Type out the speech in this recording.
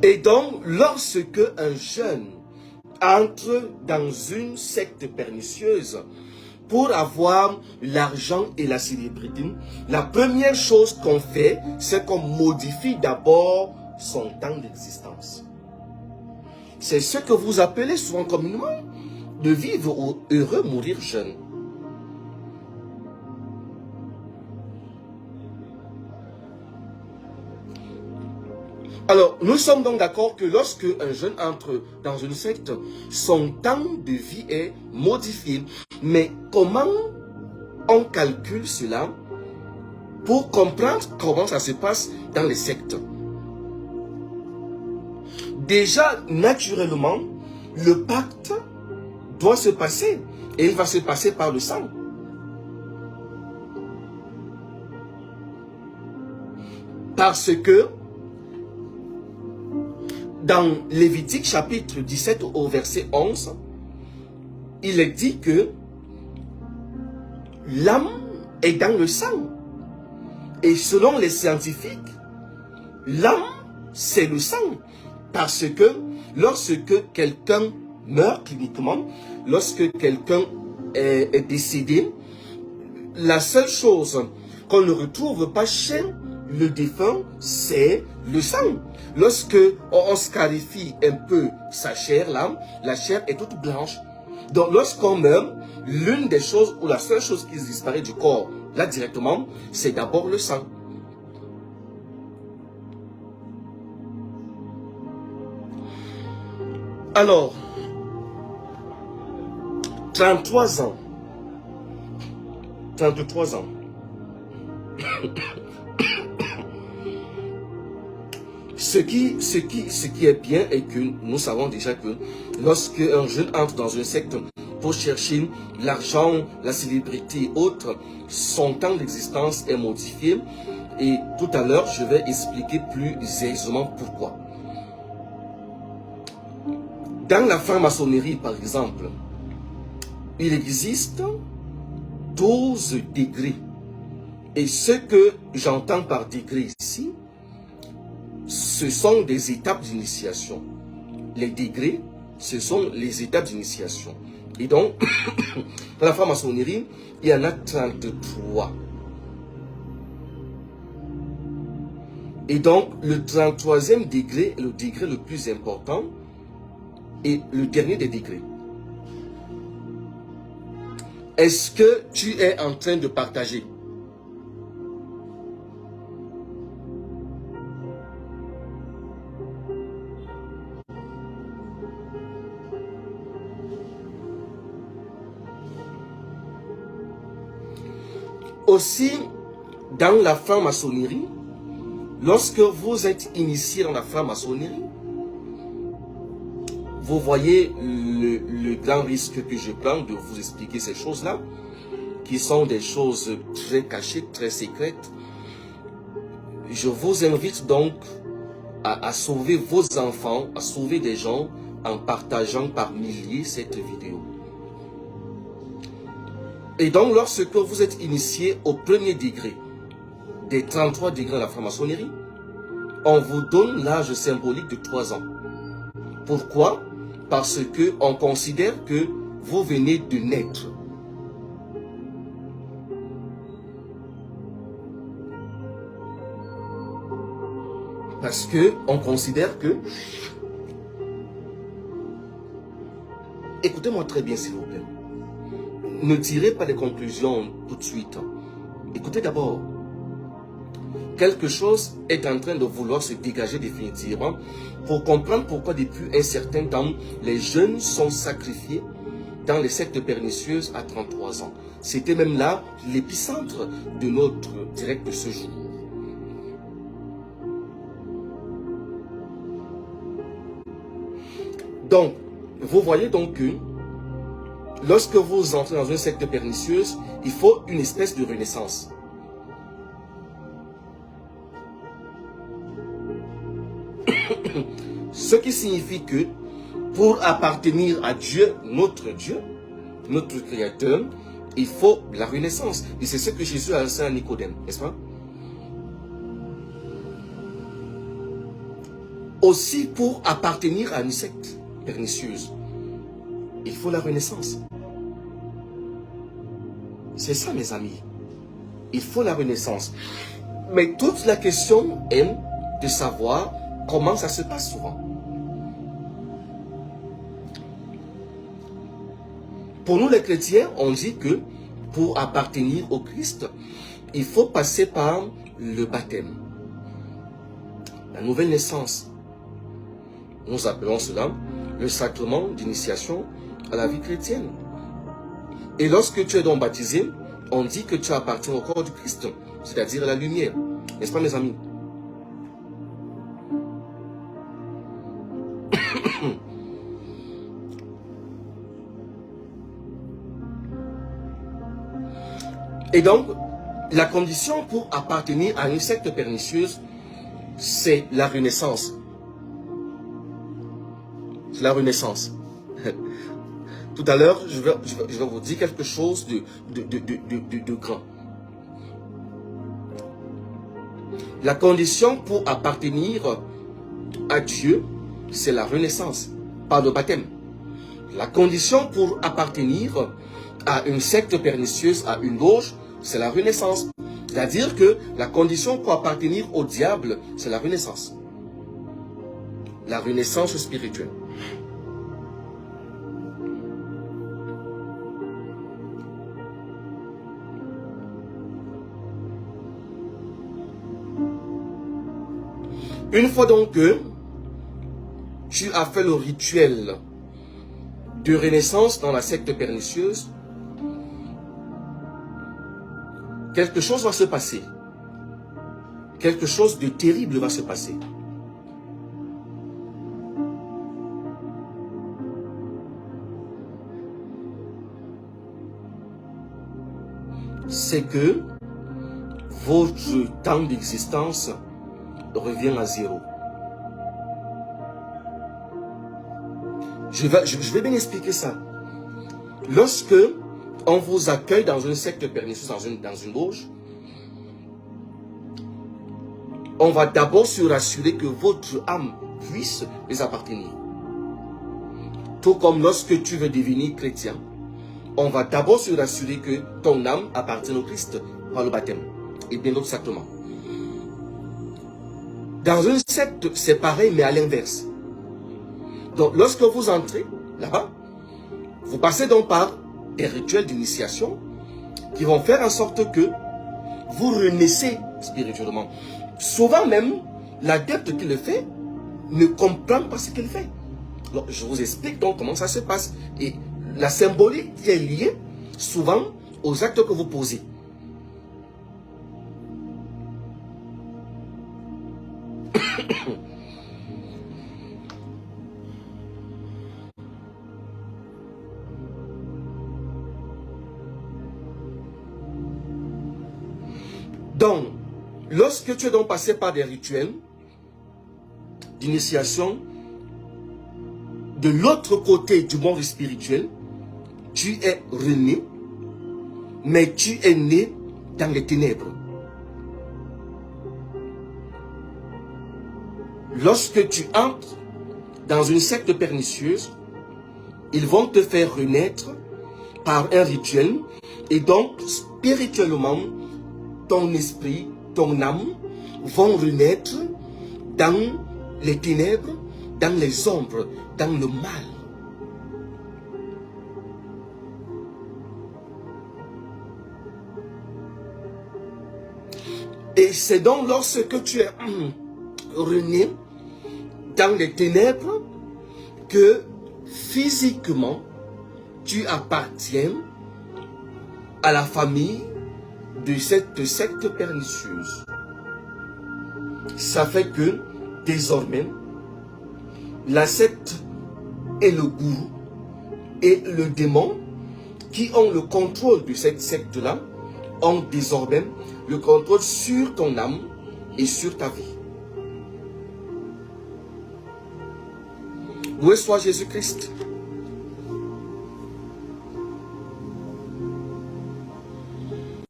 Et donc, lorsque un jeune entre dans une secte pernicieuse pour avoir l'argent et la célébrité, la première chose qu'on fait, c'est qu'on modifie d'abord son temps d'existence. C'est ce que vous appelez souvent communément de vivre heureux, mourir jeune. Alors, nous sommes donc d'accord que lorsque un jeune entre dans une secte, son temps de vie est modifié. Mais comment on calcule cela pour comprendre comment ça se passe dans les sectes? Déjà, naturellement, le pacte doit se passer et il va se passer par le sang. Parce que dans Lévitique chapitre 17 au verset 11, il est dit que l'âme est dans le sang. Et selon les scientifiques, l'âme, c'est le sang. Parce que lorsque quelqu'un meurt cliniquement, lorsque quelqu'un est décédé, la seule chose qu'on ne retrouve pas chez le défunt, c'est le sang. Lorsque on scarifie un peu sa chair, là, la chair est toute blanche. Donc lorsqu'on meurt, l'une des choses, ou la seule chose qui disparaît du corps, là directement, c'est d'abord le sang. Alors, 33 ans, 33 ans. Ce qui est bien est que nous savons déjà que lorsque un jeune entre dans une secte pour chercher l'argent, la célébrité et autres, son temps d'existence est modifié. Et tout à l'heure, je vais expliquer plus aisément pourquoi. Dans la franc-maçonnerie, par exemple, il existe 12 degrés. Et ce que j'entends par degré ici, ce sont des étapes d'initiation. Les degrés, ce sont les étapes d'initiation. Et donc, dans la franc-maçonnerie, il y en a 33. Et donc, le 33e degré est le degré le plus important et le dernier des degrés. Est-ce que tu es en train de partager? Aussi, dans la franc-maçonnerie, lorsque vous êtes initié dans la franc-maçonnerie, vous voyez le grand risque que je prends de vous expliquer ces choses-là, qui sont des choses très cachées, très secrètes. Je vous invite donc à sauver vos enfants, à sauver des gens en partageant par milliers cette vidéo. Et donc, lorsque vous êtes initié au premier degré, des 33 degrés de la franc-maçonnerie, on vous donne l'âge symbolique de 3 ans. Pourquoi? Parce qu'on considère que vous venez de naître. Parce qu'on considère que... Écoutez-moi très bien, s'il vous plaît. Ne tirez pas des conclusions tout de suite. Écoutez d'abord. Quelque chose est en train de vouloir se dégager définitivement pour comprendre pourquoi depuis un certain temps, les jeunes sont sacrifiés dans les sectes pernicieuses à 33 ans. C'était même là l'épicentre de notre direct de ce jour. Donc, vous voyez donc que lorsque vous entrez dans une secte pernicieuse, il faut une espèce de renaissance. Ce qui signifie que pour appartenir à Dieu, notre Créateur, il faut la renaissance. Et c'est ce que Jésus a enseigné à Nicodème, n'est-ce pas? aussi pour appartenir à une secte pernicieuse, il faut la renaissance. C'est ça, mes amis. Il faut la renaissance. Mais toute la question est de savoir comment ça se passe souvent. Pour nous les chrétiens, on dit que pour appartenir au Christ, il faut passer par le baptême, la nouvelle naissance. Nous appelons cela le sacrement d'initiation à la vie chrétienne. Et lorsque tu es donc baptisé, on dit que tu appartiens au corps du Christ, c'est-à-dire à la lumière. N'est-ce pas, mes amis? Et donc, la condition pour appartenir à une secte pernicieuse, c'est la renaissance. C'est la renaissance. Tout à l'heure, je vais vous dire quelque chose de grand. La condition pour appartenir à Dieu, c'est la renaissance, pas le baptême. La condition pour appartenir à une secte pernicieuse, à une loge, c'est la renaissance. C'est-à-dire que la condition pour appartenir au diable, c'est la renaissance. La renaissance spirituelle. Une fois donc que tu as fait le rituel de renaissance dans la secte pernicieuse, quelque chose va se passer. Quelque chose de terrible va se passer. C'est que votre temps d'existence revient à zéro. Je vais bien expliquer ça. Lorsque on vous accueille dans une secte pernicieuse, dans une loge, on va d'abord se rassurer que votre âme puisse les appartenir. Tout comme lorsque tu veux devenir chrétien, on va d'abord se rassurer que ton âme appartient au Christ par le baptême et bien d'autres sacrements. Dans une secte, c'est pareil, mais à l'inverse. Donc, lorsque vous entrez là-bas, vous passez donc par des rituels d'initiation qui vont faire en sorte que vous renaissez spirituellement. Souvent même, l'adepte qui le fait ne comprend pas ce qu'il fait. Alors, je vous explique donc comment ça se passe. Et la symbolique qui est liée souvent aux actes que vous posez. Donc, lorsque tu es donc passé par des rituels d'initiation, de l'autre côté du monde spirituel, tu es rené, mais tu es né dans les ténèbres. Lorsque tu entres dans une secte pernicieuse, ils vont te faire renaître par un rituel, et donc spirituellement, ton esprit, ton âme vont renaître dans les ténèbres, dans les ombres, dans le mal. Et c'est donc lorsque tu es rené dans les ténèbres que physiquement tu appartiens à la famille de cette secte pernicieuse. Ça fait que désormais la secte et le gourou et le démon qui ont le contrôle de cette secte-là ont désormais le contrôle sur ton âme et sur ta vie. Loué soit Jésus-Christ.